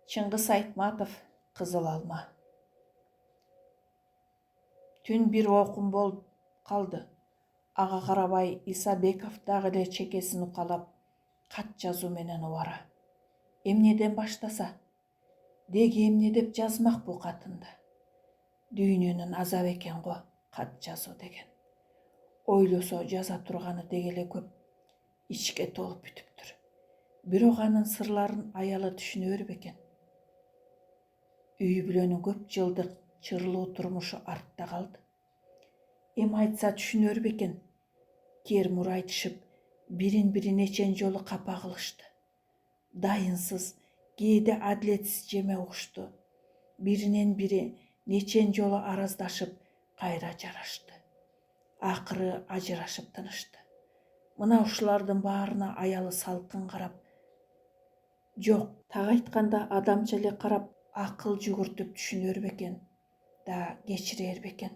Чыңгыз Айтматов, Кызыл алма. Түн бир окум болуп калды. Ага карабай Исабеков дагы эле чекесин укалап, кат жазуу менен убара. Эмнеден баштаса? Деги эмне деп жазмак бу катында? Дүйнөнүн азабы экен го кат жазуу деген. Ойлосо жаза турганы деги эле көп. Ичке толуп бүтүптүр. Бирок анын сырларын аялы түшүнөр бекен. Үй бүлөнүн көп жылдык чырлуу турмушу артта калды. Эми айтса түшүнөр бекен. Кер мур айтышып, бирин-бири нечен жолу капа кылышты. Дайынсыз, кээде адилетсиз жеме угушту. Биринен бири нечен жолу араздашып, кайра жарашты. Акыры ажырашып тынышты. Мына ушулардын баарына аялы салкын карап, жок, так айтканда адамча эле карап, акыл жүгүртүп түшүнөр бекен, да кечирер бекен.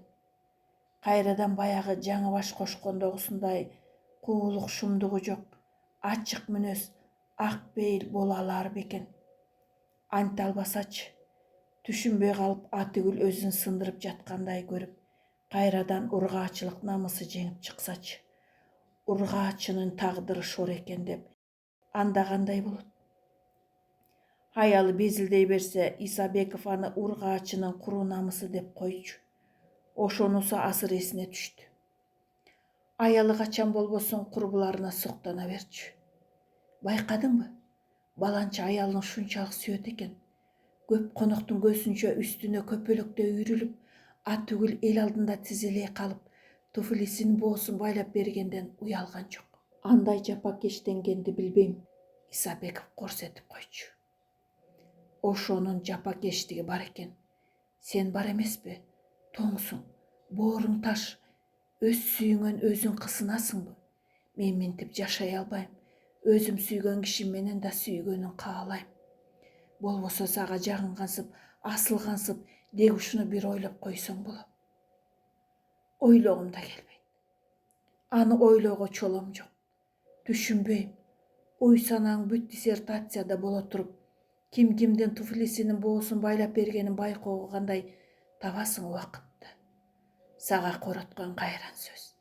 Кайрадан баягы жаңы баш кошкондогусундай куулук шумдугу жок, ачык мүнөз, ак пейил боло алар бекен. Анте албасачы, түшүнбөй калып атүгүл өзүн сындырып жаткандай көрүп, кайрадан ургаачылык намысы жеңип чыксачы. Ургаачынын тагдыры шор экен деп, анда кандай болот? Аялы безилдей берсе, Исабеков аны ургаачынын куру намысы деп койчу. Ошонусу азыр эсине түштү. Аялы качан болбосун курбуларына суктана берчү. Байкадыңбы? Баланча аялын ушунчалык сүйөт экен. Көп коноктун көзүнчө үстүнө көпөлөктөй үйрүлүп, атүгүл эл алдында тизилей калып, туфлисинин боосун байлап бергенден уялган жок. Андай жапакештенгенди билбейм, Исабеков корсетип койчу. Ошонун жапакештиги бар экен. Сен бар эмеспи? Тоңсуң, бооруң таш, өз сүйүңөн өзүң кысынасыңбы? Мен минтип жашай албайм. Өзүм сүйгөн кишим менен да сүйгөнүн каалайм. Болбосо сага жагынгансып, асылгансып, деги ушуну бир ойлоп койсоң болот. Ойлогум да келбейт. Аны ойлоого чолом жок. Түшүнбөйм. Ой санаң бүт диссертацияда боло туруп, ким кимдин туфлисинин боосун байлап бергенин байкоого кандай табасың убакытты. Сага короткон кайран сөз.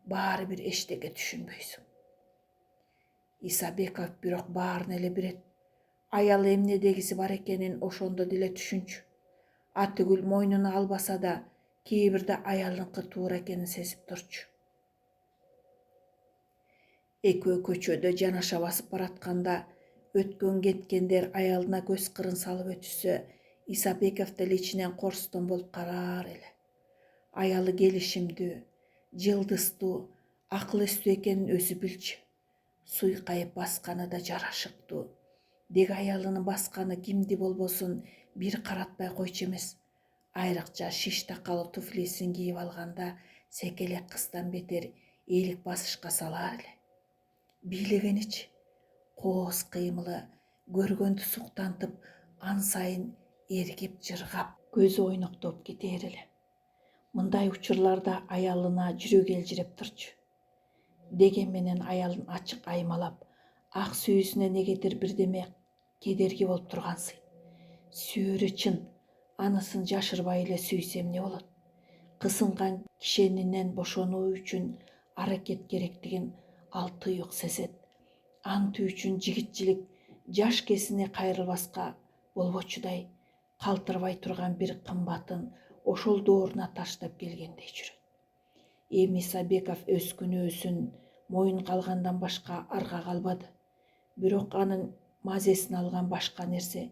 Баары бир эчтеке түшүнбөйсүң. Исабеков бирок баарын эле билет. Аялы эмне дегиси бар экенин ошондо деле түшүнчү. Атүгүл мойнуна албаса да, кээ бирде аялыныкы туура экенин сезип турчу. Экөө көчөдө жанаша басып баратканда, өткөн кеткендер аялына көз кырын салып өтүшсө, Исабеков деле ичинен корстон болуп караар эле. Аялы келишимдүү, жылдыстуу, акыл эстүү экенин өзү билчү. Суйкайып басканы да жарашыктуу. Деги аялынын басканы кимди болбосун бир каратпай койчу эмес. Айрыкча шиш такалы туфлисин кийип алганда, секелек кыздан бетер элик басышка салаар эле. Бийлегеничи, кооз кыймылы, көргөндү суктантып, ан сайын эргип жыргап, көзү ойноктоп кетээр эле. Мындай учурларда аялына жүрөгү элжиреп турчу. Деген менен аялын ачык аймалап, ак сүйүүсүнө негедир бирдеме кедерги болуп тургансый. Сүйөрү чын, анысын жашырбай эле сүйсө эмне болот? Кысынган кишенинен бошонуу үчүн аракет керектигин ал туюк сезет. Антуу үчүн жигитчилик жаш кесине кайрылбаска болбочудай, калтырбай турган бир кымбатын ошол дооруна таштап келгендей жүрөт. Эми Исабеков өз күнөөсүн моюнга алгандан башка арга калбады. Бирок анын мазесин алган башка нерсе,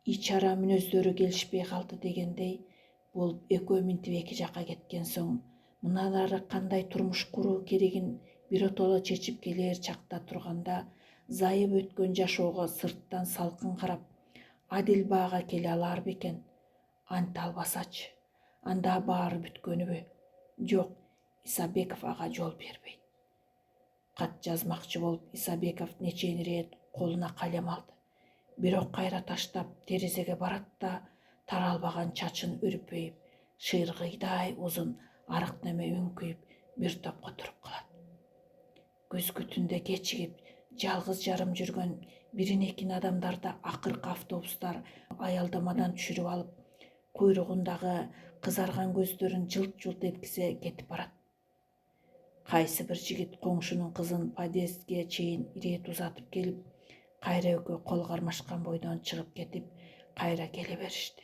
ич-ара мүнөздөрү келишпей калды дегендей, бул экөө минтип эки жака кеткен соң, мындан ары кандай турмуш куруу керегин биротоло чечип келээр чакта турганда, зайып өткөн жашоого сырттан салкын карап, адил баага келе алар бекен? Анте албасачы, анда баары бүткөнүбү? Жок, Исабеков ага жол бербейт. Кат жазмакчы болуп, Исабеков нечен ирет колуна калем алды. Бирок кайра таштап терезеге барат да, таралбаган чачын үрпөйүп, шыйыргыйдай узун арык неме үңкүйүп бир топко туруп калат. Күзгү түндө кечигип, жалгыз жарым жүргөн бирин экин адамдарды акыркы автобустар аялдамадан түшүрүп алып, куйругундагы кызарган көздөрүн жылт-жылт эткизе кетип барат. Кайсы бир жигит коңшунун кызын подъездге чейин ирет узатып келип, кайра экөө кол кармашкан бойдон чыгып кетип, кайра келе беришти.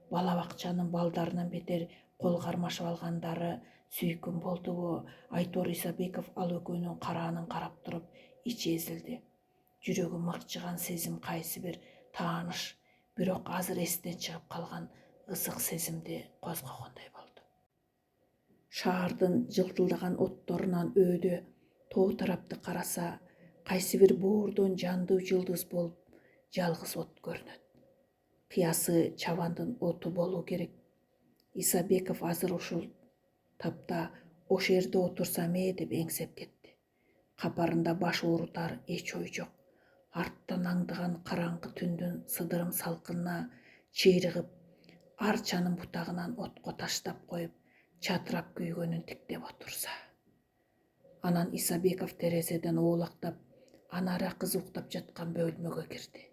Бала бакчанын балдарынан бетер кол кармашып алгандары сүйкүм болдубу? Айтор Исабеков ал экөөнүн караанын карап туруп ичи эзилди. Жүрөгү мыкчыган сезим кайсы бир тааныш, бирок азыр эстен чыгып калган ысык сезимди козгогондой болду. Шаардын жылтылдаган отторунан өөдө тоо тарапты караса, кайсы бир боордон жандуу жылдыз болуп жалгыз от көрүнөт. Кыясы чабандын оту болуу керек. Исабеков азыр ушул тапта ошол жерде отурсам деп эңсеп кетти. Капарында баш оорутар эч ой жок. Арттан аңдыган караңгы түндүн сыдырым салкынына чыйрыгып, арчанын бутагынан отко таштап коюп, чатырап күйгөнүн тиктеп отурса. Анан Исабеков терезеден оолактап, Анара кызы уктап жаткан бөлмөгө кирди.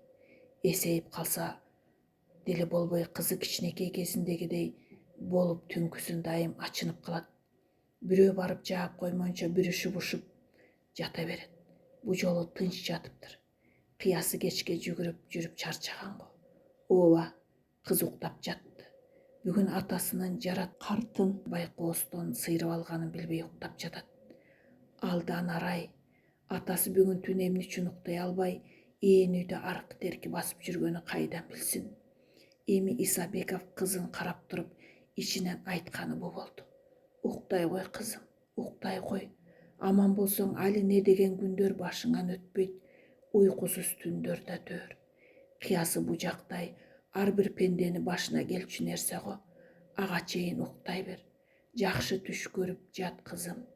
Эсейип калса деле болбой, кызы кичинекей кезиндегидей болуп түнкүсүн дайым ачынып калат. Бирөө барып жаап коймоюнча бирөө шубушуп жата берет. Бу жолу тынч жатыптыр. Кыясы кечке жүгүрүп жүрүп чарчаган го. Ооба, кыз уктап жатты. Бүгүн атасынын жарат картын байкоостон сыйрып алганын билбей уктап жатат. Алдан арай, атасы бүгүн түн эмне үчүн уктай албай, ээн үйдө аркы-терки басып жүргөнү кайдан билсин? Эми Исабеков кызын карап туруп, ичинен айтканы бу болду. Уктай кой кызым, уктай кой. Аман болсоң али не деген күндөр башыңан өтпөйт, уйкусуз түндөр да төр. Кыясы бу жактай ар бир пендени башына келчү нерсе го. Ага чейин уктай бер. Жакшы түш көрүп жат кызым.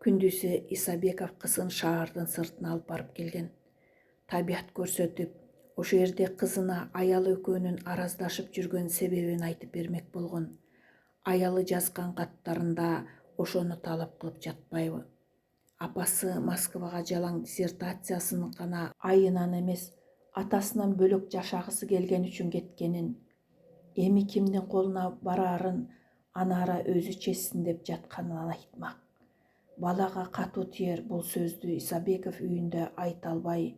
Күндүзү Исабеков кызын шаардын сыртына алып барып келген. Табият көрсөтүп, ошол жерде кызына аялы экөөнүн араздашып жүргөн себебин айтып бермек болгон. Аялы жазган каттарында ошону талап кылып жатпайбы? Апасы Москвага жалаң диссертациясын гана айынан эмес, атасынан бөлөк жашагысы келген үчүн кеткенин, эми кимдин колуна бараарын Анара өзү чечсин деп жатканын айтмак. Балага катуу тиер бул сөздү Исабеков үйүндө айта албай,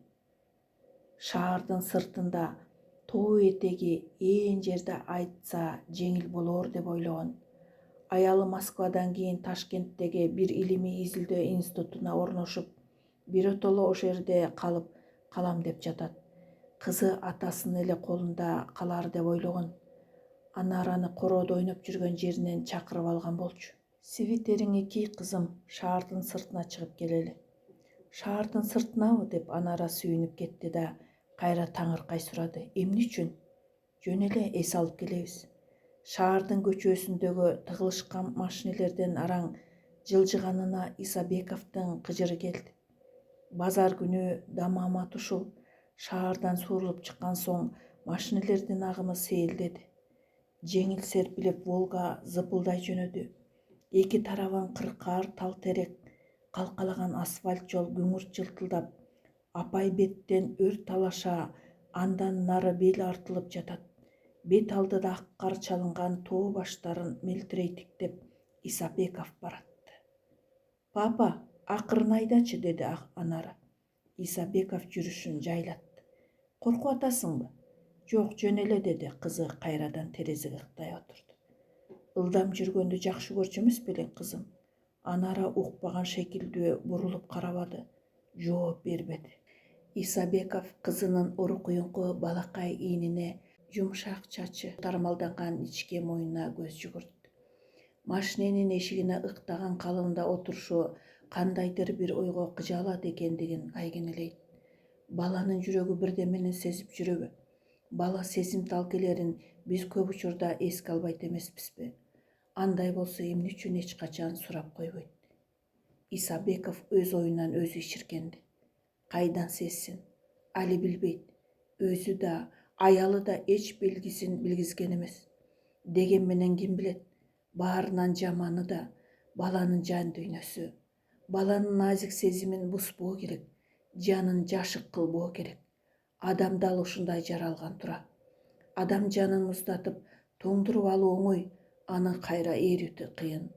шаардын сыртында тоо этеги ээн жерде айтса жеңил болор деп ойлогон. Аялы Москвадан кийин Ташкенттеги бир илимий изилдөө институтуна орношуп, биротоло ошол жерде калып калам деп жатат. Кызы атасынын эле колунда калар деп ойлогон. Анараны кородо ойноп жүргөн жеринен чакырып алган болчу. Свитериңи кий кызым, шаардын сыртына чыгып келели. Шаардын сыртынабы деп Анара сүйүнүп кетти да кайра таңыркай сурады. Эмне үчүн? Жөн эле эс алып келебиз. Шаардын көчөсүндөгү тыгылышкан машинелерден араң жылжыганына Исабековдун кыжыры келди. Базар күнү дамамат ушул. Шаардан суурулуп чыккан соң машинелердин агымы сейилдеди. Жеңил серпилип Волга зыпылдай жөнөдү. Эки тарабын кыркаар тал терек, калкалаган асфальт жол күңүрт жылтылдап, апай беттен өрт алаша, андан нары бел артылып жатат. Бет алдыда ак кар чалынган тоо баштарын мелтирей тиктеп Исабеков баратты. Папа, акырын айдачы, деди Анара. Исабеков жүрүшүн жайлатты. Коркуп атасыңбы? Жок, жөн эле, деди кызы кайрадан терезеге ыктай отурду. Ылдам жүргөндү жакшы көрчү эмес белең кызым? Анара укпаган шекилдүү бурулуп карабады, жооп бербеди. Исабеков кызынын урукуюнку балакай ийнине, жумшак чачы тармалданган ичке мойнуна көз жүгүрттү. Машиненин эшигине ыктаган калыбында отурушу кандайдыр бир ойго кыжаалат экендигин айгинелейт. Баланын жүрөгү бирдемене сезип жүрөбү? Бала сезимтал келерин биз көп учурда эске албайт эмеспизби? Андай болсо эмне үчүн эч качан сурап койбойт? Исабеков өз оюнан өзү ичиркенди. Кайдан сезсин? Али билбейт. Өзү да, аялы да эч белгисин билгизген эмес. Деген менен ким билет? Баарынан жаманы да баланын жан дүйнөсү. Баланын назик сезимин буспоо керек. жанын жашык кылбоо керек. Адам дал ушундай жаралган тура. Адам жанын муздатып тоңдуруп алуу оңой, аны кайра ээритүү кыйын.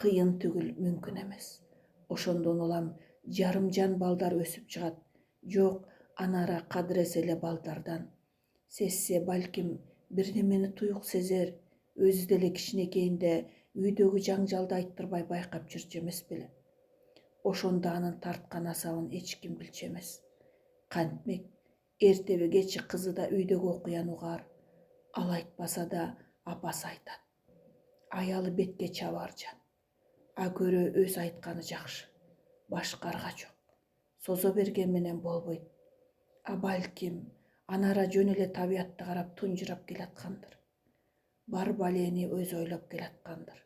Кыйын түгүл, мүмкүн эмес. Ошондон улам жарым жан балдар өсүп чыгат. Жок, анара кадыресе эле балдардан. Сезсе, балким, бирдемени туюк сезер, өзү деле кичинекейинде үйдөгү жаңжалды айттырбай байкап жүрчү эмес беле. Ошондо анын тарткан асабын эч ким билчү эмес. Кантмек, эртеби кечи кызы да үйдөгү окуяны угар. Ал айтпаса да апасы айтат. Аялы бетке чабар жан. Көрө өз айтканы жакшы. Башка арга жок. Созо берген менен болбойт. Балким, анара жөн эле табиятты карап тунжурап келаткандыр. Бар балени өзү ойлоп келаткандыр.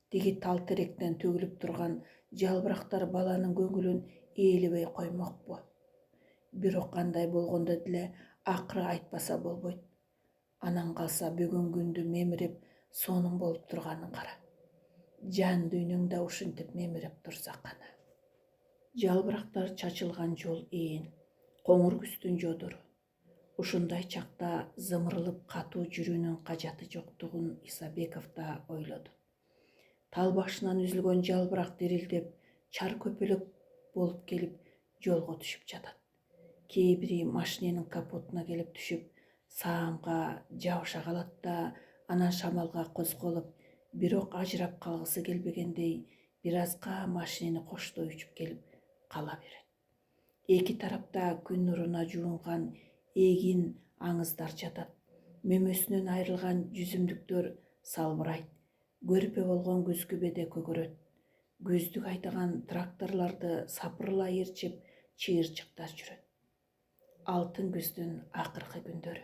Тиги тал теректен төгүлүп турган жалбырактар баланын көңүлүн ээлебей коймокпу. Бирок кандай болгондо деле акыры айтпаса болбойт. Анан калса бүгүн күндү мемирип сонун болуп турганын кара. Жан дүйнөң да ушинтип мемирип турса кана. Жалбырактар чачылган жол ээн, коңур күздүн жодору. Ушундай чакта зымырылып катуу жүрүүнүн кажаты жоктугун Исабеков да ойлоду. Тал башынан үзүлгөн жалбырак дирилдеп, чар көпөлөк болуп келип жолго түшүп жатат. Кээ бири машиненин капотуна келип түшүп, саамга жабыша калат да, анан шамалга козголуп, бирок ажырап калгысы келбегендей, бир азга машинени коштой учуп келип кала берет. Эки тарапта күн нуруна жуунган эгин аңыздар жатат. Мөмөсүнөн айрылган жүзүмдүктөр салбырайт. Көрпө болгон күзгүбеде көгөрөт. Күздүк айдаган тракторлорду сапырыла ээрчип, чыйырчыктар жүрөт. Алтын күздүн акыркы күндөрү.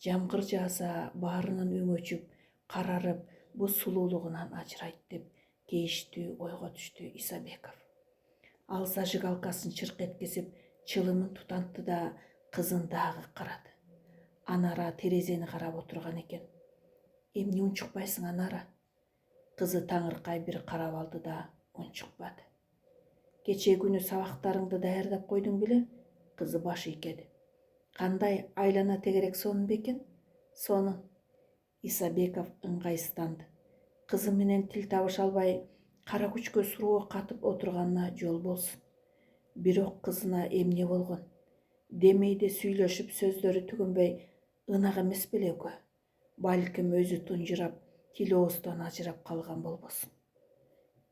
Жамгыр жааса, баарынын өңү өчүп, карарып, бу сулуулугунан ажырайт деп кейиштүү ойго түштү Исабеков. Ал зажигалкасын чырк эткизип, чылымын тутантты да кызын дагы карады. Анара терезени карап отурган экен. Эмне унчукпайсың, Анара? Кызы таңыркай бир карап алды да унчукпады. Кечээ күнү сабактарыңды даярдап койдуң беле? Кызы баш ийкеди. Кандай айлана тегерек сонун бекен? Сонун. Исабеков ыңгайсызданды. Кызы менен тил табыша албай, кара күчкө суроого катып отурганына жол болсун. Бирок кызына эмне болгон? Демейде сүйлөшүп сөздөрү түгөнбөй ынак эмес беле экөө. Балким өзү тунжурап, тили оозунан ажырап калган болбосун.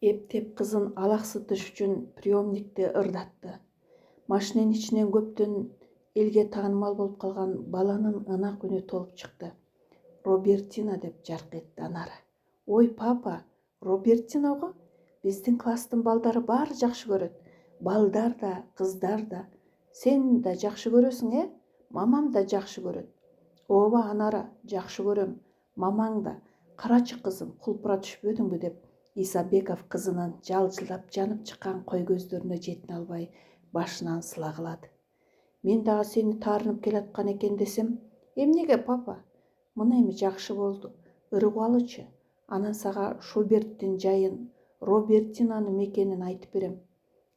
Эптеп кызын алаксытыш үчүн приемникти ырдатты. Машиненин ичинен көптөн элге таанымал болуп калган баланын ынак үнү толуп чыкты. Робертина деп жарк этти Анара. Ой, папа, Робертиного? Биздин класстын балдары баары жакшы көрөт. Балдар да, кыздар да. Сен да жакшы көрөсүң, Мамам да жакшы көрөт. Ооба, Анара, жакшы көрөм. Мамаң да. Карачы кызым, кулпура түшпөдүңбү деп Исабеков кызынын жалжылдап жанып чыккан кой көздөрүнө жетине албай башынан сылагылады. Мен дагы сени таарынып келаткан экен десем, эмнеге, папа? Мына эми жакшы болду. Ырып алычы. Анан сага Шуберттин жайын, Робертинанын мекенин айтып берем.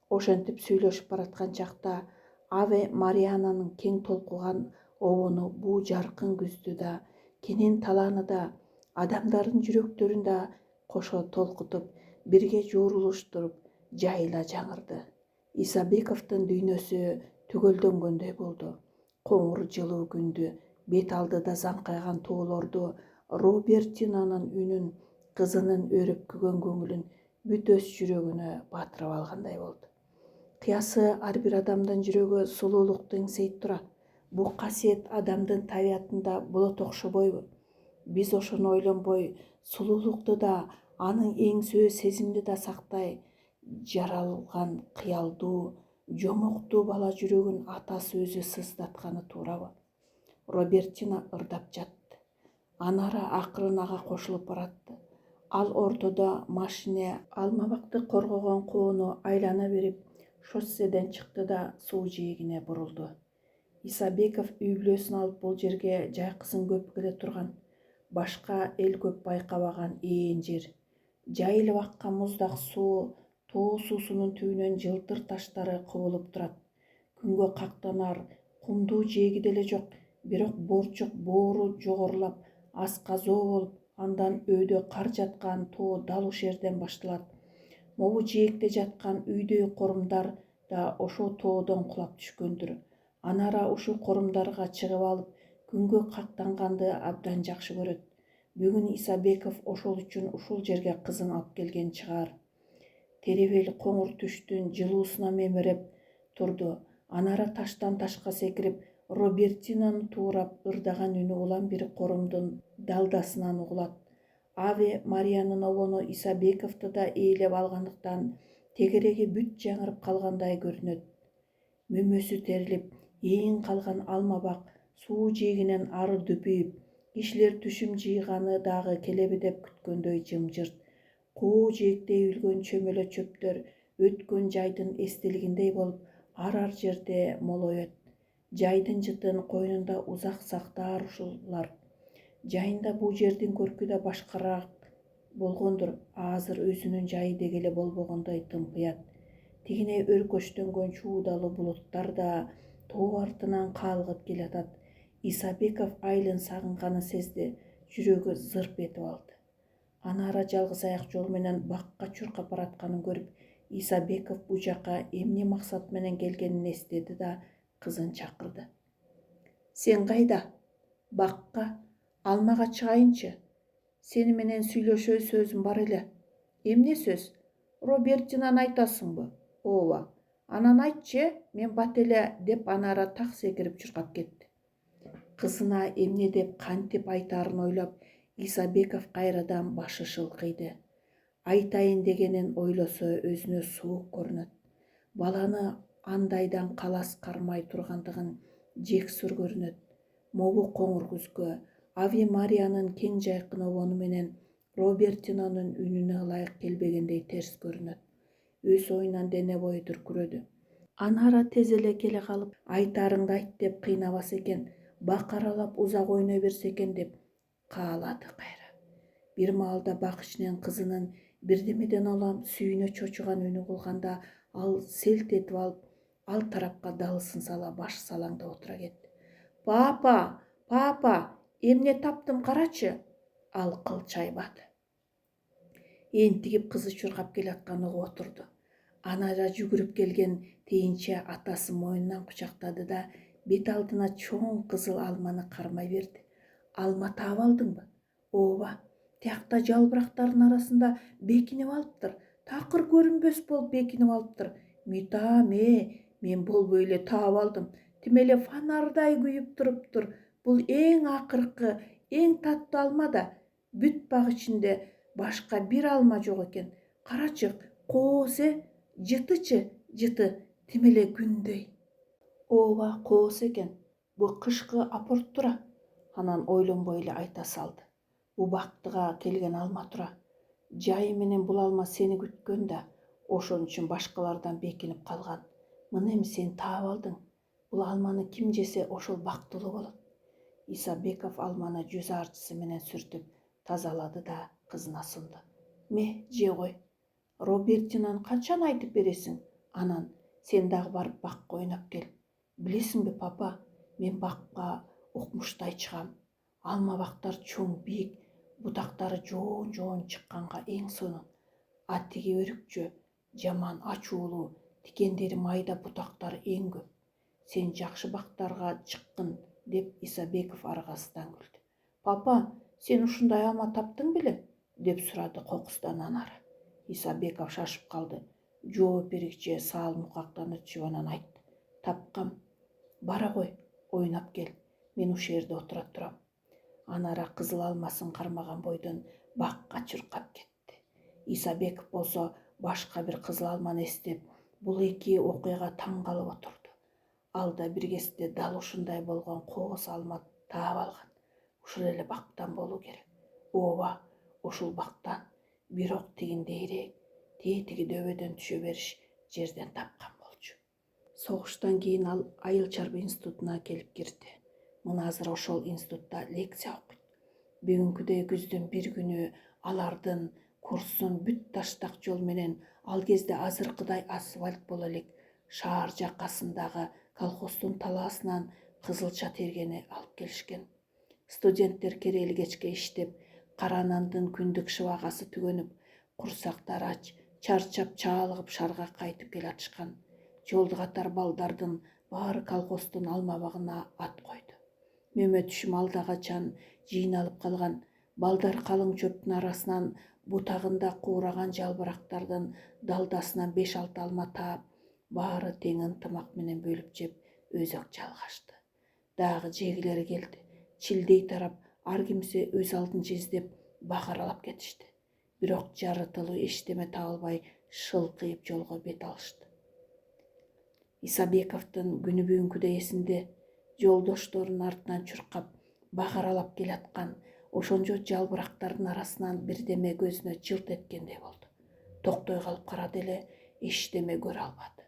Ошентип сүйлөшүп бараткан чакта Аве Мариананын кең толкуган обону буу жаркын күздү да, кенен талааны да, адамдардын жүрөктөрүн да кошо толкутуп, бирге жоорулуштуруп, жайыла жаңырды. Исабековдун дүйнөсү түгөлдөнгөндөй болду. Коңур жылуу күндү, бет алдыда заңкайган тоолорду, Робертинанын үнүн, кызынын өрүп күйгөн көңүлүн бүт өз жүрөгүнө батырып алгандай болду. Кыясы ар бир адамдын жүрөгү сулуулукту эңсейт тура. Бул касиет адамдын табиятында болот окшобойбу? Биз ошону ойлонбой, сулуулукту да, анын эң сөө сезимди да сактай, жаралган кыялдуу, жомоктуу бала жүрөгүн атасы өзү сыздатканы туурабы? Робертина ырдап жатты. Анара акырын ага кошулуп баратты. Ал ортодо машине алмабакты коргогон коону айлана берип, шосседен чыкты да суу жээгине бурулду. Исабеков үй бүлөсүн алып бул жерге жайкысын көп келе турган, башка эл көп байкабаган ээн жер. Жайылып аккан муздак суу, тоо суусунун түбүнөн жылтыр таштары кубулуп турат. күнгө кактанар кумдуу жээги деле жок, бирок борчук боору жогорулап асказоо болуп, андан өйдө кар жаткан тоо дал ушул жерден башталат. Могу жээкте жаткан үйдөй корумдар да ошол тоодон кулап түшкөндүр. Анара ушул корумдарга чыгып алып, күнгө кактанганды абдан жакшы көрөт. Бүгүн Исабеков ошол үчүн ушул жерге кызын алып келген чыгар. Теребел коңур түштүн жылуусуна мемиреп турду. Анара таштан ташка секирип, Робертинаны туурап ырдаган үнү улам бир корумдун далдасынан угулат. Аве Мариянын обону Исабековду да ээлеп алгандыктан тегереги бүт жаңырып калгандай көрүнөт. Мөмөсү терилип, ээн калган алма бак суу жээгинен ары дүпүйүп, кишилер түшүм жыйганы дагы келеби деп күткөндөй жымжырт. Коо жээкте үйүлгөн чөмөлө чөптөр өткөн жайдын эстелигиндей болуп, ар жерде молоет. Жайдын жытын койнунда узак сактаар ушулар. Жайында бул жердин көркү да башкараак болгондур. Азыр өзүнүн жайы дегеле болбогондой тымпыят. Тигине өркөчтөнгөн чуудалуу булуттар да тоо артынан каалгып келатат. Исабеков айылын сагынганын сезди, жүрөгү зырп этип алды. Анара жалгыз аяк жол менен бакка чуркап баратканын көрүп, Исабеков бу жака эмне максат менен келгенин эстеди да кызын чакырды. Сен кайда? Бакка. Алмага чыгайынчы. Сени менен сүйлөшө сөзүм бар эле. Эмне сөз? Робертинаны айтасыңбы? Ооба. Анан айтчы, мен бат эле, деп Анара так секирип чуркап кетти. Кызына эмне деп кантип айтаарын ойлоп, Исабеков кайрадан башы шылкыйды. Айтайын дегенин ойлосо өзүнө суук көрүнөт. Баланы андайдан калас кармай тургандыгын жексур көрүнөт. Могу коңур күзгө, Ави Мариянын кең жайкын обону менен Робертинонун үнүнө ылайык келбегендей терс көрүнөт. Өз оюнан дене бою дүркүрөдү. Анара тез эле келе калып, айтарыңды айт деп кыйнабаса экен, бак аралап узак ойной берсе экен деп каалады кайра. Бир маалда бак ичинен кызынын бирдемеден улам сүйүнө чочуган үнү кылганда ал селт этип алып, ал тарапка далысын сала баш салаңдап отура кетти. Папа, папа, эмне таптым карачы. Ал кылчайбады. Энтигип кызы чуркап келатканын угуп отурду. Анара жүгүрүп келген тейинче атасы мойнунан кучактады да бет алдына чоң кызыл алманы кармай берди. Алма таап алдыңбы? Ооба. Тиякта жалбырактардын арасында бекинип алыптыр. Такыр көрүнбөс болуп бекинип алыптыр. Митам, мен болбой эле таап алдым. Тим эле фонардай күйүп туруптур. Бул эң акыркы, эң таттуу алма да. Бүт бак ичинде башка бир алма жок экен. Карачы, кооз жытычы, жыты, тим эле күндөй. Ооба, кооз экен. Бу кышкы апорт тура. Анан ойлонбой эле айта салды. Бу бактыга келген алма тура. Жайы менен бул алма сени күткөн да, ошон үчүн башкалардан бекинип калган. Мына эми сен таап алдың. Бул алманы ким жесе ошол бактылуу болот. Исабеков алманы жүз арчысы менен сүртүп тазалады да кызына сунду. Же кой. Робертинаны канчаны айтып бересиң? Анан сен дагы барып бакка ойноп кел. Билесиңби, папа, мен бакка укмуштай чыгам. Алма бактар чоң, бийик, бутактары жоон чыкканга эң сонун. А тиги өрүкчө жаман ачуулуу, тикендери майда, бутактары эң көп. Сен жакшы бактарга чыккын, деп Исабеков аргасыздан күлдү. Папа, сен ушундай алма таптың беле? Деп сурады кокустан Анара. Исабеков шашып калды. Жооп бергиче саал мукактан өтүшүп анан айтты. Тапкам. Бара кой, ойноп кел. Мен ушул жерде отура турам. Анара кызыл алмасын кармаган бойдон бакка чуркап кетти. Исабеков болсо башка бир кызыл алманы эстеп, бул эки окуяга таң калып отурду. Ал да бир кезде дал ушундай болгон кооз алма таап алган. Ушул эле бактан болуу керек. Ооба, ушул бактан. Бирок тигиндейирээк, тетиги дөбөдөн түшө бериш жерден тапкан болчу. Согуштан кийин ал айыл чарба институтуна келип кирди. Мына азыр ошол институтта лекция окуйт. Бүгүнкүдөй күздүн бир күнү алардын курсун бүт таштак жол менен, ал кезде азыркыдай асфальт боло элек, шаар жакасындагы колхоздун талаасынан кызылча тергени алып келишкен. Студенттер керели кечке иштеп, кара нандын күндүк шыбагасы түгөнүп, курсактары ач, чарчап чаалыгып шаарга кайтып келатышкан. Жолду катар балдардын баары колхоздун алма багына ат койду. Мөмө түшүм алда качан жыйналып калган. Балдар калың чөптүн арасынан бутагында куураган жалбырактардын далдасынан 5-6 алма таап, баары тең ынтымак менен бөлүп жеп, өзөк жалгашты. Дагы жегилери келди. Чилдей тарап, ар кимсе өз алдынча издеп, бакаралап кетишти. Бирок жарытылуу эчтеме табылбай, шылкыйып жолго бет алышты. Исабековдун күнү бүгүнкүдөй эсинде. Жолдошторунун артынан чуркап, бакаралап келаткан ошончо жалбырактардын арасынан бирдеме көзүнө жылт эткендей болду. Токтой калып карады эле, эчтеме көрө албады.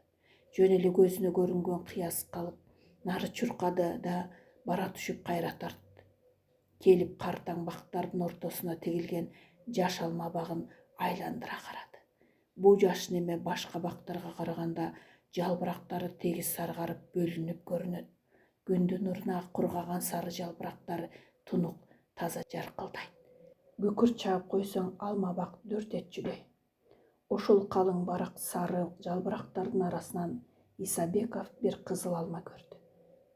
Жөн эле көзүнө көрүнгөн кыяс калып, нары чуркады да бара түшүп кайра тартты. Келип картаң бактардын ортосуна тигилген жаш алма багын айландыра карады. Бул жаш неме башка бактарга караганда жалбырактары тегиз саргарып бөлүнүп көрүнөт. Күндүн нуруна кургаган сары жалбырактар тунук, таза жаркылдайт. Бүкүр чаап койсоң алма бак дөөртөтчүдөй. Ошол калың барак сары жалбырактардын арасынан Исабеков бир кызыл алма көрдү.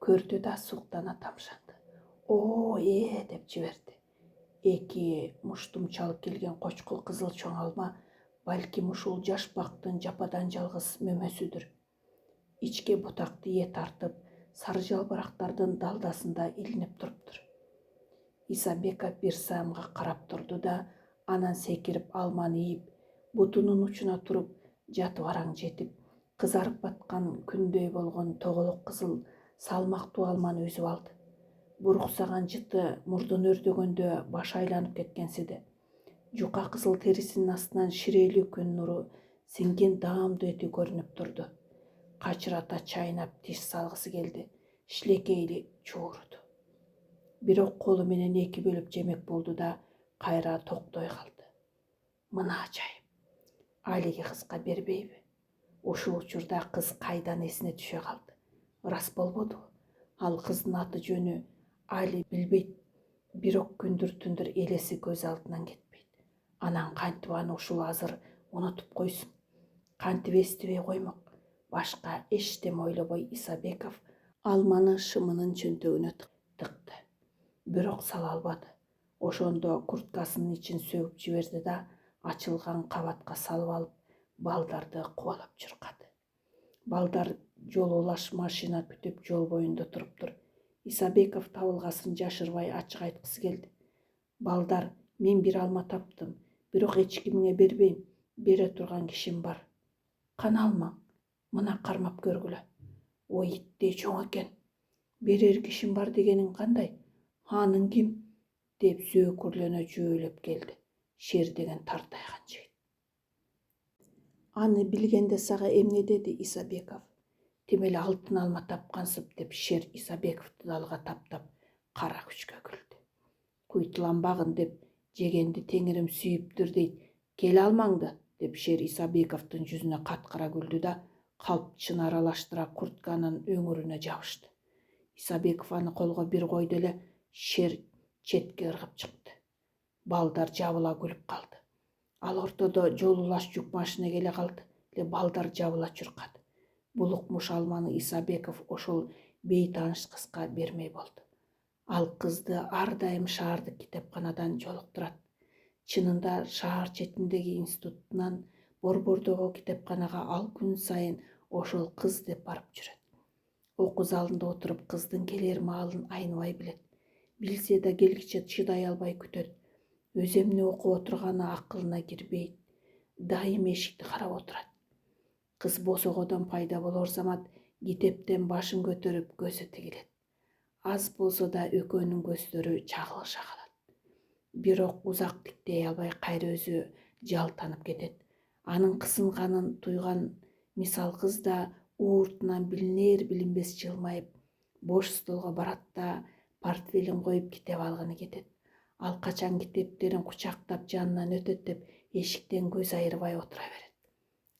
Көрдү да суктана тамшанды. Деп жиберди. Эки муштум чалып келген кочкул кызыл чоң алма балким ушул жаш бактын жападан жалгыз мөмөсүдүр. Ичке бутакты ээ тартып, сары жалбырактардын далдасында илинип туруптур. Исабеков бир саамга карап турду да, анан секирип алманы ийип, бутунун учуна туруп, жатып араң жетип, кызарып баткан күндөй болгон тоголок кызыл салмактуу алманы үзүп алды. Буруксаган жыты мурдун өрдөгөндө башы айланып кеткенси да, жука кызыл терисинин астынан ширелүү күн нуру сиңген даамдуу эти көрүнүп турду. Качырата чайнап тиш салгысы келди, шилекейли чууруду. Бирок колу менен эки бөлүп жемек болду да, кайра токтой калды. Мына ажайып. Алиги кызга бербейби? Ушул учурда кыз кайдан эсине түшө калды. Ырас болбодубу? Ал кыздын аты жөнү Али билбейт, бирок күндүр-түндүр элеси көз алдынан кетпейт. Анан кантип аны ушул азыр унутуп койсун? Кантип эстебей коймок? Башка эчтеме ойлобой Исабеков алманы шымынын чөнтөгүнө тыкты. Бирок сала албады. Ошондо курткасынын ичин сөгүп жиберди да, ачылган кабатка салып алып, балдарды кубалап чуркады. Балдар жолуулаш машина күтүп жол боюнда туруптур. Исабеков табылгасын жашырбай ачык айткысы келди. Балдар, мен бир алма таптым, бирок эч кимиңе бербейм, бере турган кишим бар. Кана алмаң? Мына кармап көргүлө. Ой, иттей чоң экен. Берер кишим бар дегениң кандай? Аның ким? Деп зөөкүрлөнө жөөлөп келди. Шер деген тартайган жигит. Аны билгенде сага эмне деди Исабеков? Темели алтын алма тапкансып деп шер Исабековду далга таптап, кара күчкө күлдү. Куйтуланбагын деп жегенди теңирим сүйүптүр дейт. Кел алмаңды деп шер Исабековдун жүзүнө каткара күлдү да, калпчын аралаштыра куртканын өңүрүнө жабышты. Исабеков аны колго бир койду эле, шер четке ыргып чыкты. Балдар жабыла күлүп калды. Ал ортодо жолуулаш жүк машина келе калды. Балдар жабыла чуркады. Булукмуш алманы Исабеков ошол бейтааныш кызга бермей болду. Ал кызды ар дайым шаардык китепканадан жолуктурат. Чынында шаар четиндеги институттан Борбордогу китепканага ал күн сайын ошол кыз деп барып жүрөт. Окуу залында отуруп кыздын келер маалын айныбай билет. Билсе да келгиче чыдай албай күтөт. Өз эмне окуп отурганы акылына кирбейт. Дайым эшикти карап отурат. Кыз босогодон пайда болор замат китептен башын көтөрүп көзү тигилет. Аз болсо да экөөнүн көздөрү чагылыша калат. Бирок узак тиктей албай кайра өзү жалтанып кетет. Анын кысынганын туйган мисал кыз да ууртунан билинер билинбес жылмайып, бош столго барат да портфелин коюп китеп алганы кетет. Ал качан китептерин кучактап жанынан өтөт деп эшиктен көз айырбай отура берет.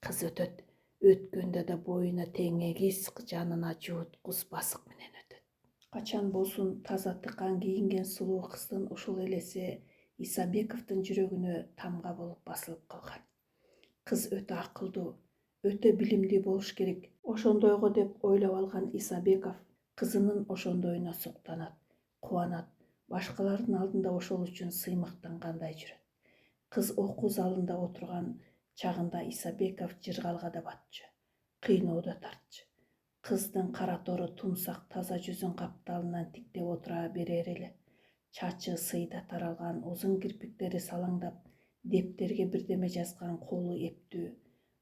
Кыз өтөт. Өткөндө да боюна теңегиз, жанына жууткус басык менен өтөт. Качан болсун таза тыкан кийинген сулуу кыздын ушул элеси Исабековдун жүрөгүнө тамга болуп басылып калган. Кыз өтө акылдуу, өтө билимдүү болуш керек. Ошондойго деп ойлоп алган Исабеков кызынын ошондоюна суктанат, кубанат, башкалардын алдында ошол үчүн сыймыктангандай жүрөт. Кыз окуу залында отурган чагында Исабеков жыргалга да батчу, кыйноо да тартчу. Кыздын кара тору тумсак таза жүзүн капталынан тиктеп отура берер эле. Чачы сыйда таралган, узун кирпиктери салаңдап, дептерге бирдеме жазган колу эптүү.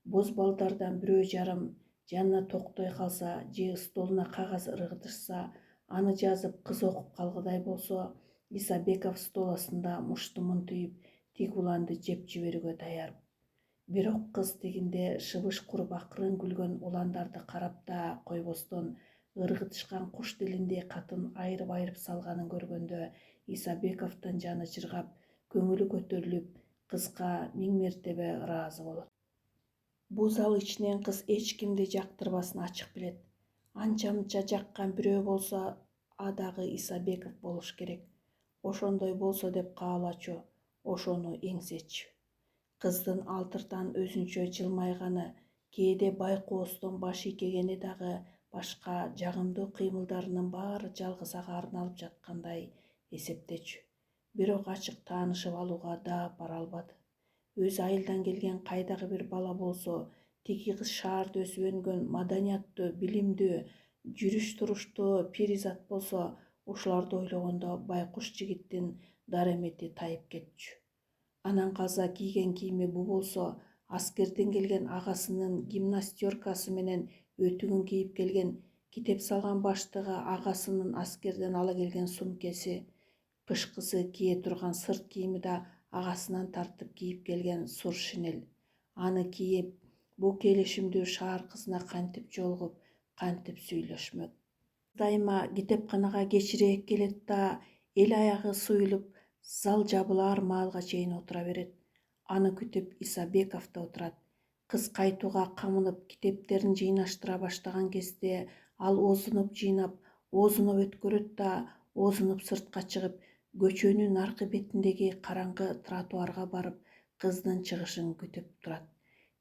Боз балдардан бирөө жарым жанына токтой калса же столуна кагаз ыргытышса, аны жазып кыз окуп калгыдай болсо, Исабеков стол астында муштумун түйүп, тиг уланды жеп жиберүүгө даяр. Бирок кыз тигинде шыбыш куруп акырын күлгөн уландарды карап да койбостон, ыргытышкан куш тилиндей катын айырып салганын көргөндө Исабековдун жаны жыргап, көңүлү көтөрүлүп, кызга миң мертебе ыраазы болот. Бул зал ичинен кыз эч кимди жактырбасын ачык билет. Анча-мынча жаккан бирөө болсо, дагы Исабеков болуш керек. Ошондой болсо деп каалачу, ошону эңсечү. Кыздын алдыртан өзүнчө жылмайганы, кээде байкоостон баш ийкегени дагы башка жагымдуу кыймылдарынын баары жалгыз ага арналып жаткандай эсептечү. Бирок ачык таанышып алууга да бара албады. Өз айылдан келген кайдагы бир бала болсо, тиги кыз шаарда өсүп өнгөн, маданияттуу, билимдүү, жүрүш-туруштуу перизат болсо, ушуларды ойлогондо байкуш жигиттин даремети тайып кетчү. Анан калса кийген кийими бу болсо, аскерден келген агасынын гимнастеркасы менен өтүгүн кийип келген, китеп салган баштыгы агасынын аскерден ала келген сумкеси, кышкысы кие турган сырт кийими да агасынан тартып кийип келген сур шинель. Аны кийип, бул келишимдүү шаар кызына кантип жолугуп, кантип сүйлөшмөк. Дайыма китепканага кечирээк келет да, эл аягы суюлуп, зал жабылаар маалга чейин отура берет. Аны күтүп Исабеков да отурат. Кыз кайтууга камынып, китептерин жыйнаштыра баштаган кезде ал оозунуп жыйнап, оозунуп өткөрөт да, оозунуп сыртка чыгып, көчөнүн аркы бетиндеги караңгы тротуарга барып, кыздын чыгышын күтүп турат.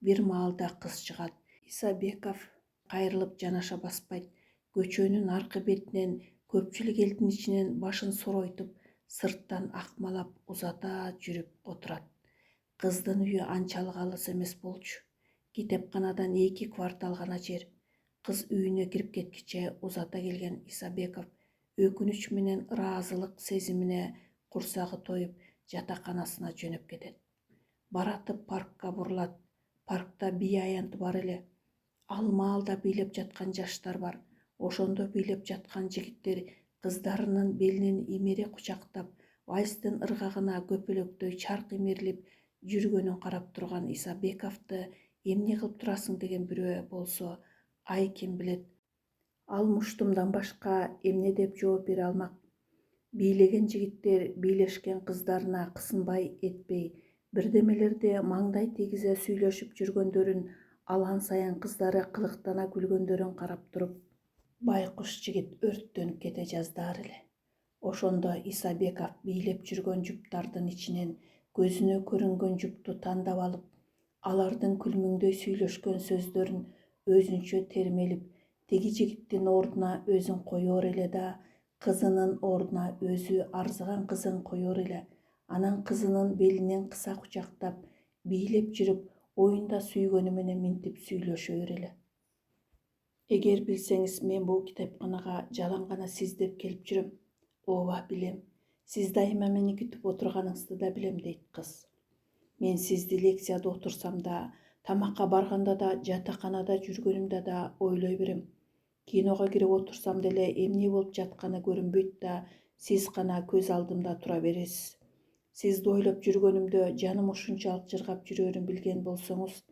Бир маалда кыз чыгат. Исабеков кайрылып жанаша баспайт. Көчөнүн аркы бетинен көпчүлүк элдин ичинен башын соройтуп, сырттан акмалап узата жүрүп отурат. Кыздын үйү анчалык алыс эмес болчу. Китепканадан 2 квартал гана жер. Кыз үйүнө кирип кеткиче узата келген Исабеков өкүнүч менен ыраазылык сезимине курсагы тоюп, жатаканасына жөнөп кетет. Баратып паркка бурулат. Паркта бий аянты бар эле. Ал маалда бийлеп жаткан жаштар бар. Ошондо бийлеп жаткан жигиттер кыздарынын белинен имере кучактап, вальстин ыргагына көпөлөктөй чарк имерилип жүргөнүн карап турган Исабековду эмне кылып турасың деген бирөө болсо, ай ким билет. Ал муштумдан башка эмне деп жооп бере алмак. Бийлеген жигиттер бийлешкен кыздарына кысынбай этпей, бирдемелерди маңдай тийгизе сүйлөшүп жүргөндөрүн, алан сайын кыздары кылыктана күлгөндөрүн карап туруп, байкуш жигит өрттөнүп кете жаздаар эле. Ошондо Исабеков бийлеп жүргөн жуптардын ичинен көзүнө көрүнгөн жупту тандап алып, алардын күлмүңдөй сүйлөшкөн сөздөрүн өзүнчө термелип, тиги жигиттин ордуна өзүн коёр эле да, кызынын ордуна өзү арзыган кызын коёр эле. Анан кызынын белинен кыса кучактап, бийлеп жүрүп, оюнда сүйгөнү менен минтип сүйлөшөр эле. Эгер билсеңиз, мен бул китепканага жалаң гана сиз деп келип жүрөм. Ооба, билем. Сиз дайыма мени күтүп отурганыңызды да билем, дейт кыз. Мен сизди лекцияда отурсам да, тамакка барганда да, жатаканада жүргөнүмдө да ойлой берем. Киного кирип отурсам деле эмне болуп жатканы көрүнбөйт да, сиз гана көз алдымда тура бересиз. Сизди ойлоп жүргөнүмдө жаным ушунчалык жыргап жүрөрүн билген болсоңуз,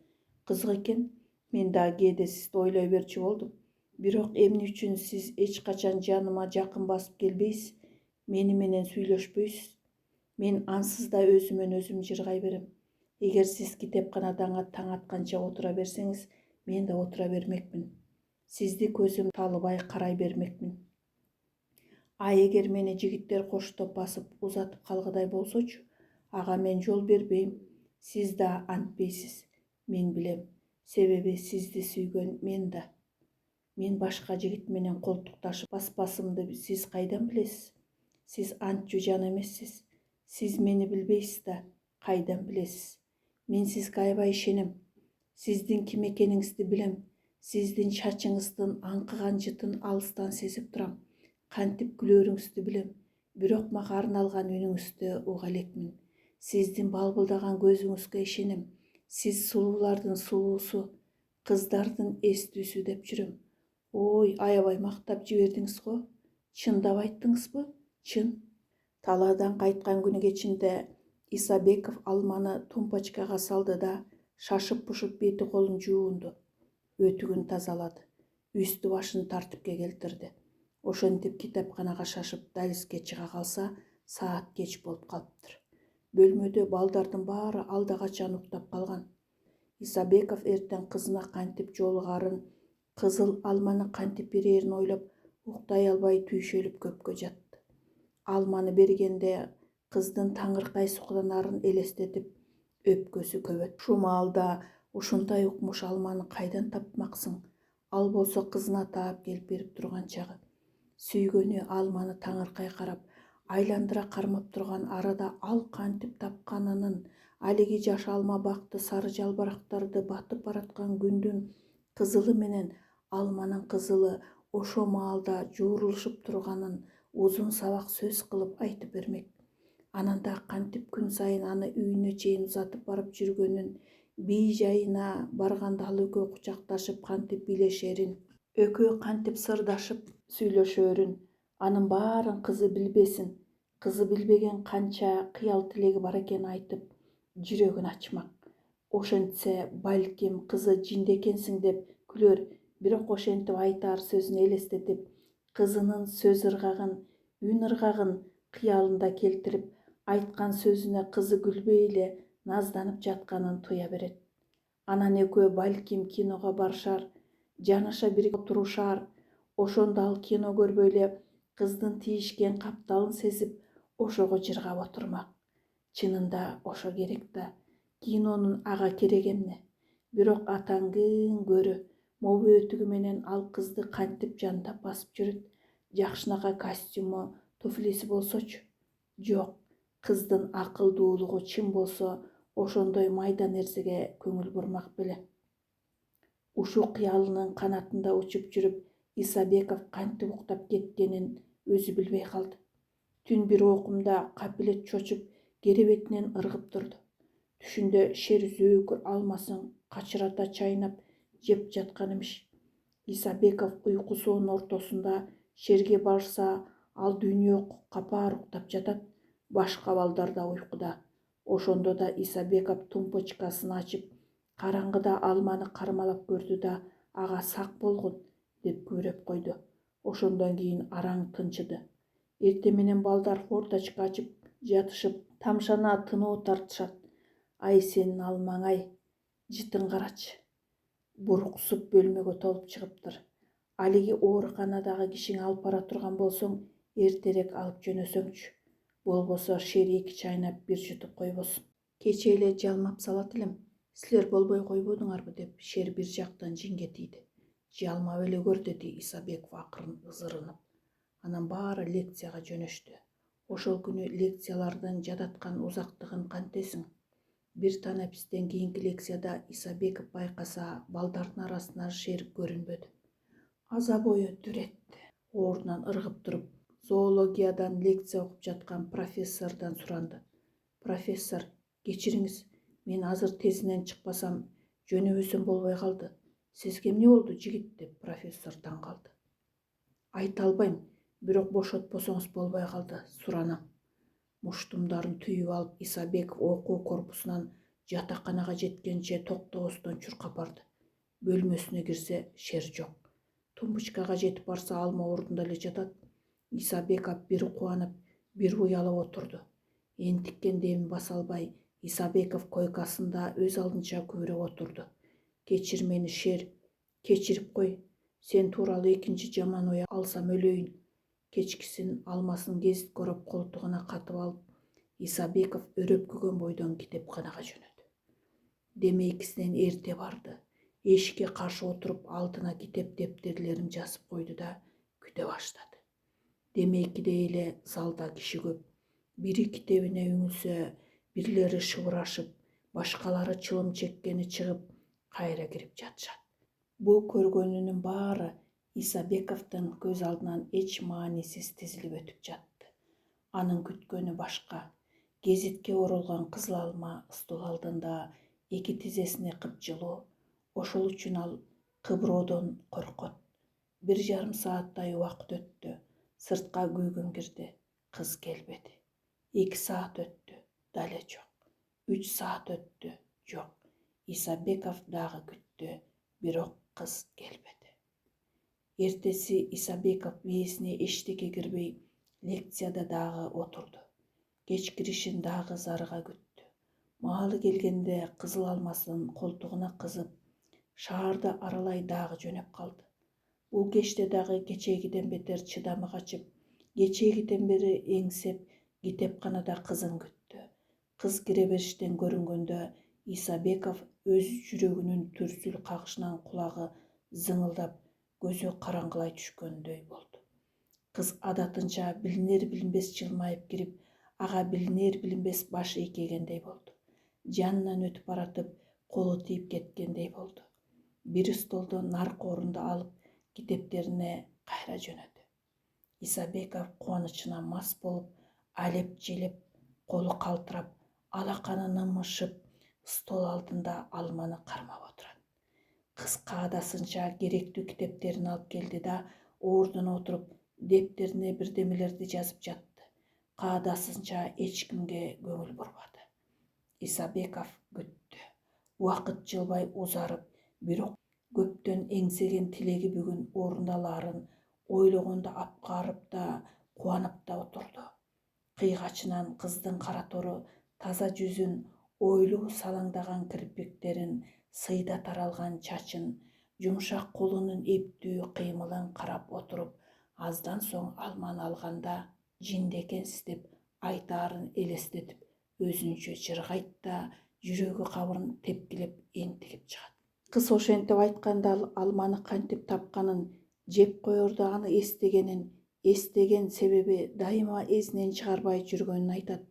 кызык экен. Мен да кээде сизди ойлой берчү болдум. Бирок эмне үчүн сиз эч качан жаныма жакын басып келбейсиз, мени менен сүйлөшпөйсүз? Мен ансыз да өзүмөн өзүм жыргай берем. Эгер сиз китепканада таң атканча отура берсеңиз, Мен да отура бермекмин. Сизди көзүм талыбай карай бермекмин. А эгер мени жигиттер коштоп басып узатып калгыдай болсочу, ага мен жол бербейм. Сиз да антпейсиз. Мен билем. Себеби сизди сүйгөн мен да. Мен башка жигит менен колтукташып баспасымды сиз кайдан билесиз? Сиз антчу жан эмессиз. Сиз мени билбейсиз да, кайдан билесиз? Мен сизге аябай ишенем. Сиздин ким экениңизди билем. Сиздин чачыңыздын аңкыган жытын алыстан сезип турам. Кантип күлөрүңүздү билем. Бирок мага арналган үнүңүздү уга элекмин. Сиздин балбылдаган көзүңүзгө ишенем. Сиз сулуулардын сулуусу, кыздардын эстүүсү деп жүрөм. Ой, аябай мактап жибердиңиз го. Чындап айттыңызбы? Чын. Талаадан кайткан күнү кечинде Исабеков алманы тумпочкага салды да шашып-пушуп бети колун жуунду. Өтүгүн тазалады. Үстү башын тартипке келтирди. Ошентип китепканага шашып далиске чыга калса, саат кеч болуп калыптыр. Бөлмөдө балдардын баары алда качан уктап калган. Исабеков эртең кызына кантип жолугарын, кызыл алманы кантип берерин ойлоп, уктай албай түйшөлүп көпкө жатты. Алманы бергенде кыздын таңыркай суктанарын элестетип, өпкөсү көбөт. Шумалда ушундай укмуш алманы кайдан тапмаксың? Ал болсо кызына таап келип берип турган чагы. Сүйгөнү алманы таңыркай карап, айландыра кармап турган арада ал кантип тапканынын, алиги жаш алма бакты сары жалбырактарды батып бараткан күндүн кызылы менен алманын кызылы ошо маалда жуурулушуп турганын узун сабак сөз кылып айтып бермек. Анан да кантип күн сайын аны үйүнө чейин узатып барып жүргөнүн, бий жайына барганда ал экөө кучакташып кантип бийлешерин, экөө кантип сырдашып сүйлөшөрүн, анын баарын кызы билбесин, кызы билбеген канча кыял тилеги бар экенин айтып, жүрөгүн ачмак. Ошентсе, балким кызы жинде экенсиң деп күлөр, бирок ошентип айтаар сөзүн элестетип, кызынын сөз ыргагын, үн ыргагын кыялында келтирип, айткан сөзүнө кызы күлбөй эле назданып жатканын туя берет. Анан экөө балким киного барышар, жанаша бирге отурушар. Ошондо ал кино көрбөй эле кыздын тийишкен капталын сезип, ошого жыргап отурмак. Чынында ошо керек да. Кинонун ага керек эмне? Бирок атаңдын көрү, могу өтүгү менен ал кызды кантип жандап басып жүрөт. Жакшынака костюму, туфлиси болсочу. Жок, кыздын акылдуулугу чын болсо, ошондой майда нерсеге көңүл бурмак беле. Ушул кыялынын канатында учуп жүрүп, Исабеков кантип уктап кеткенин өзү билбей калды. Түн бир окумда капилет чочуп, керебетинен ыргып турду. Түшүндө шер зөөкүр алмасын качырата чайнап жеп жаткан имиш. Исабеков уйкусунун ортосунда шерге барса, ал дүйнө капаар уктап жатат, башка балдар да уйкуда. Ошондо да Исабеков тумпочкасын ачып, караңгыда алманы кармалап көрдү да, ага сак болгун деп күбөрөп койду. Ошондон кийин араң тынчыды. Эртең менен балдар форточка ачып жатышып, тамшана тынуу тартышат. Ай сенин алмаң ай, жытын карачы. Буруксуп бөлмөгө толуп чыгыптыр. Алиги ооруканадагы кишиңи алып бара турган болсоң, эртерээк алып жөнөсөңчү. Болбосо шер эки чайнап бир жутуп койбосун. Кечээ эле жалмап салат элем. Силер болбой койбодуңарбы деп шер бир жактан жинге тийди. Жалмап эле көр, деди Исабеков акырын ызырынып. Анан баары лекцияга жөнөштү. Ошол күнү лекциялардын жататкан узактыгын кантесиң? Бир танапистен кийинки лекцияда Исабеков байкаса, балдардын арасына шер көрүнбөдү. Аза бою дүретти. Ордунан ыргып туруп, зоологиядан лекция окуп жаткан профессордон суранды. Профессор, кечириңиз, мен азыр тезинен чыкпасам, жөнөбөсөм болбой калды. Сизге эмне болду, жигит, деп профессор таң калды. Айта албайм, бирок бошотпосоңуз болбой калды, суранам. Муштумдарын түйүп алып, Исабеков окуу корпусунан жатаканага жеткенче токтобостон чуркап барды. Бөлмөсүнө кирсе, шер жок. Тумпочкага жетип барса, алма ордунда эле жатат. Исабеков бир кубанып, бир уялып отурду. Энтиккен демин баса албай, Исабеков койкасында өз алдынча күбөрөп отурду. Кечир мени шер, кечирип кой. Сен тууралуу экинчи жаман ой алсам өлөйүн. Кечкисин алмасын гезит көрөп колтугуна катып алып, Исабеков өрөпкөгөн бойдон китепканага жөнөдү. Демейкисинен эрте барды. Эшикке каршы отуруп алдына китеп дептерлерин жазып койду да күтө баштады. Демейкиде эле залда киши көп. Бири китебине үңүлсө, бирлери шыбырашып, башкалары чылым чеккени чыгып, кайра кирип жатышат. Бул көргөнүнүн баары Исабековдун көз алдынан эч маанисиз тизилип өтүп жатты. Анын күткөнү башка. Гезитке оролгон кызыл алма стол алдында эки тизесине кыпчылуу. Ошол үчүн ал кыбыроодон коркот. 1,5 сааттай убакыт өттү. Сыртка күйгүн кирди. Кыз келбеди. 2 саат өттү. Дале жок. 3 саат өттү. Жок. Исабеков дагы күттү. Бирок кыз келбеди. Эртеси Исабеков мээсине эчтеке кирбей, лекцияда дагы отурду. Кеч киришин дагы зарыга күттү. Маалы келгенде кызыл алмасын колтугуна кызып, шаарды аралай дагы жөнөп калды. Бул кечте дагы кечээгиден бетер чыдамы качып, кечээгиден бери эңсеп, китепканада кызын күттү. Кыз кире бериштен көрүнгөндө Исабеков өз жүрөгүнүн түрсүл кагышынан кулагы зыңылдап, көзү караңгылай түшкөндөй болду. Кыз адатынча билинер билинбес жылмайып кирип, ага билинер билинбес баш ийкегендей болду. Жанынан өтүп баратып, колу тийип кеткендей болду. Бир столдон наркы орунду алып, китептерине кайра жөнөдү. Исабеков кубанычына мас болуп, алеп-желеп, колу калтырап, алаканы нымышып, стол алдында алманы кармап отурат. Кыз каадасынча керектүү китептерин алып келди да, ордуна отуруп, дептерине бирдемелерди жазып жатты. Каадасынча эч кимге көңүл бурбады. Исабеков күттү. Убакыт жылбай узарып, бирок көптөн эңсеген тилеги бүгүн орундалаарын ойлогондо апкарып да, кубанып да отурду. Кыйгачынан кыздын кара тору таза жүзүн, ойлуу салаңдаган кирпиктерин, сыйда таралган чачын, жумшак колунун эптүү кыймылын карап отуруп, аздан соң алманы алганда жинде экенсиз деп айтаарын элестетип, өзүнчө жыргайт да, жүрөгү кабырын тепкилеп энтигип чыгат. Кыз ошентип айтканда алманы кантип тапканын, жеп коердо аны эстеген себеби дайыма эсинен чыгарбай жүргөнүн айтат.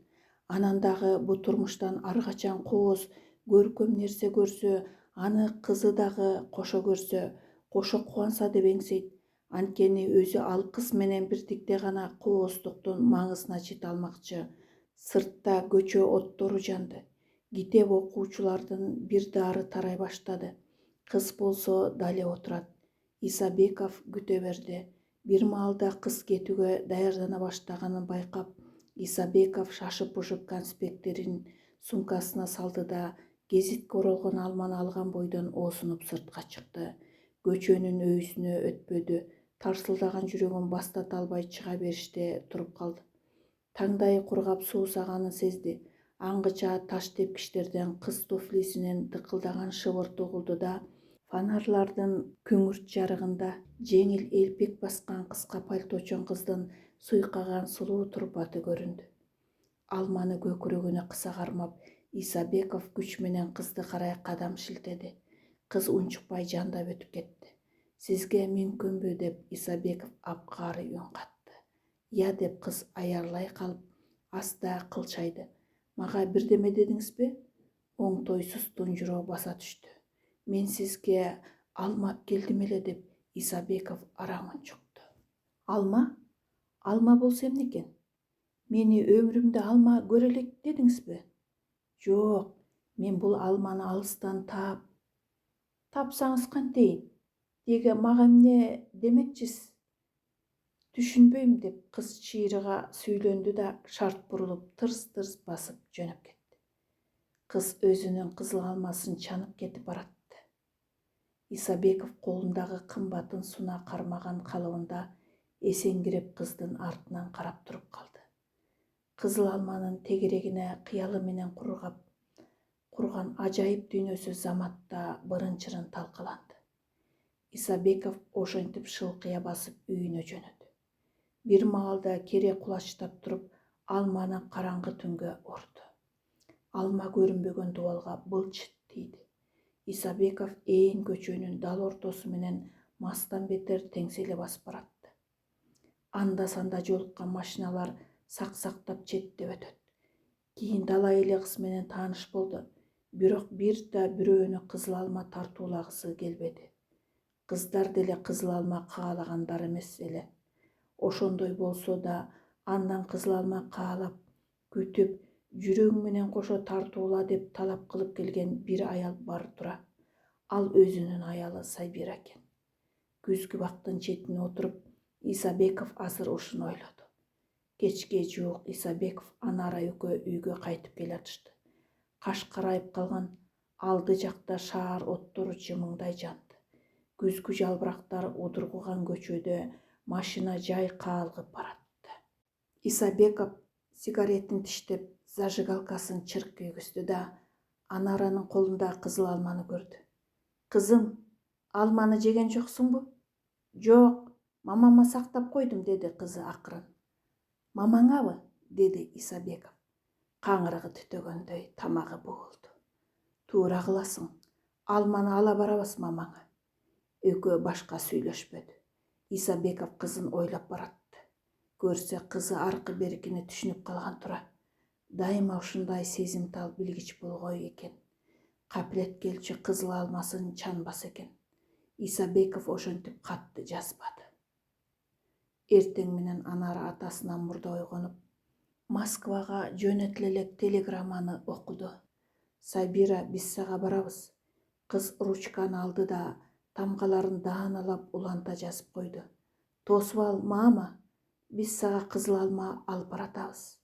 Анан дагы бу турмуштан ар качан кооз, көркөм нерсе көрсө, аны кызы дагы кошо көрсө, кошо кубанса деп эңсейт. Анткени өзү ал кыз менен бирдикте гана кооздуктун маңызына жете алмакчы. Сыртта көчө оттору жанды. Китеп окуучулардын бир дары тарай баштады. Кыз болсо дале отурат. Исабеков күтө берди. Бир маалда кыз кетүүгө даярдана баштаганын байкап, Исабеков шашып-пушуп конспекттерин сумкасына салды да, гезитке оролгон алманы алган бойдон оосунуп сыртка чыкты. Көчөнүн өйүсүнө өтпөдү. Тарсылдаган жүрөгүн бастата албай чыга бериште туруп калды. Таңдайы кургап суусаганын сезди. Аңгыча таш тепкичтерден кыз туфлисинен тыкылдаган шыбырты угулду да, фонарлардын күңүрт жарыгында жеңил элпек баскан кыска пальточон кыздын суйкаган сулуу турпаты көрүндү. Алманы көкүрөгүнө кыса кармап, Исабеков күч менен кызды карай кадам шилтеди. Кыз унчукпай жандап өтүп кетти. Сизге мүмкүнбү деп Исабеков апкары үн катты. Я деп кыз аярлай калып, аста кылчайды. Мага бирдеме дедиңизби? Оңтойсуз тунжуроо баса түштү. Мен сизге алма алып келдим эле деп Исабеков араң унчукту. Алма? Алма болсо эмне экен? Мени өмүрүмдө алма көрө элек дедиңизби? Жок, мен бул алманы алыстан тапсаңыз кантейин? Деги мага эмне демекчисиз? Түшүнбөйм деп кыз чыйрыга сүйлөндү да шарт бурулуп тырс-тырс басып жөнөп кетти. Кыз өзүнүн кызыл алмасын чанып кетип баратты. Исабеков колундагы кымбатын суна кармаган калыбында эсеңгирип кыздын артынан карап туруп калды. Кызыл алманын тегерегине кыялы менен кургап, құрған ажайып дүйнөсү заматта бырын-чырын талкаланды. Исабеков ошентип шылкыя басып үйүнө жөнөдү. Бир маалда кере кулачтап туруп алманы караңгы түнгө урду. Алма көрүнбөгөн дубалга былчыт тийди. Исабеков ээн көчөнүн дал ортосу менен мастан бетер теңселе басып баратты. Анда-санда жолуккан машиналар саксактап четтеп өтөт. Кийин далай эле кыз менен тааныш болду. Бирок бир да бирөөнү кызыл алма тартуулагысы келбеди. Кыздар деле кызыл алма каалагандар эмес эле. Ошондой болсо да андан кызыл алма каалап, күтүп, жүрөгүң менен кошо тартуула деп талап кылып келген бир аял бар тура. Ал өзүнүн аялы Сабира экен. Күзгү бактын четине отуруп, Исабеков азыр ушуну ойлоду. Кечке жуук Исабеков Анара экөө үйгө кайтып келатышты. Каш карайып калган, алды жакта шаар оттору жымыңдай жанды. Күзгү жалбырактар удургуган көчөдө машина жай каалгып баратты. Исабеков сигаретин тиштеп, зажигалкасын чырк күйгүздү да Анаранын колунда кызыл алманы көрдү. «Кызым, алманы жеген жоксуңбу?» «Жок, мамама сактап койдум», деди кызы акырын. «Мамаңабы?» деди Исабеков. Каңырыгы түтөгөндөй тамагы буулду. «Туура кыласың. Алманы ала барабыз мамаңа». Экөө башка сүйлөшпөдү. Исабеков кызын ойлоп баратты. Көрсө кызы аркы беркини түшүнүп калган тура. Дайыма ушундай сезимтал билгич болгой экен. Капилет келчү кызыл алмасын чанбас экен. Исабеков ошентип катты жазбады. Эртең менен Анара атасынан мурда ойгонуп, Москвага жөнөтүлө элек телеграмманы окуду. «Сабира, биз сага барабыз». Кыз ручканы алды да тамгаларын дааналап уланта жазып койду. «Тосуп ал, мама. Биз сага кызыл алма алып баратабыз».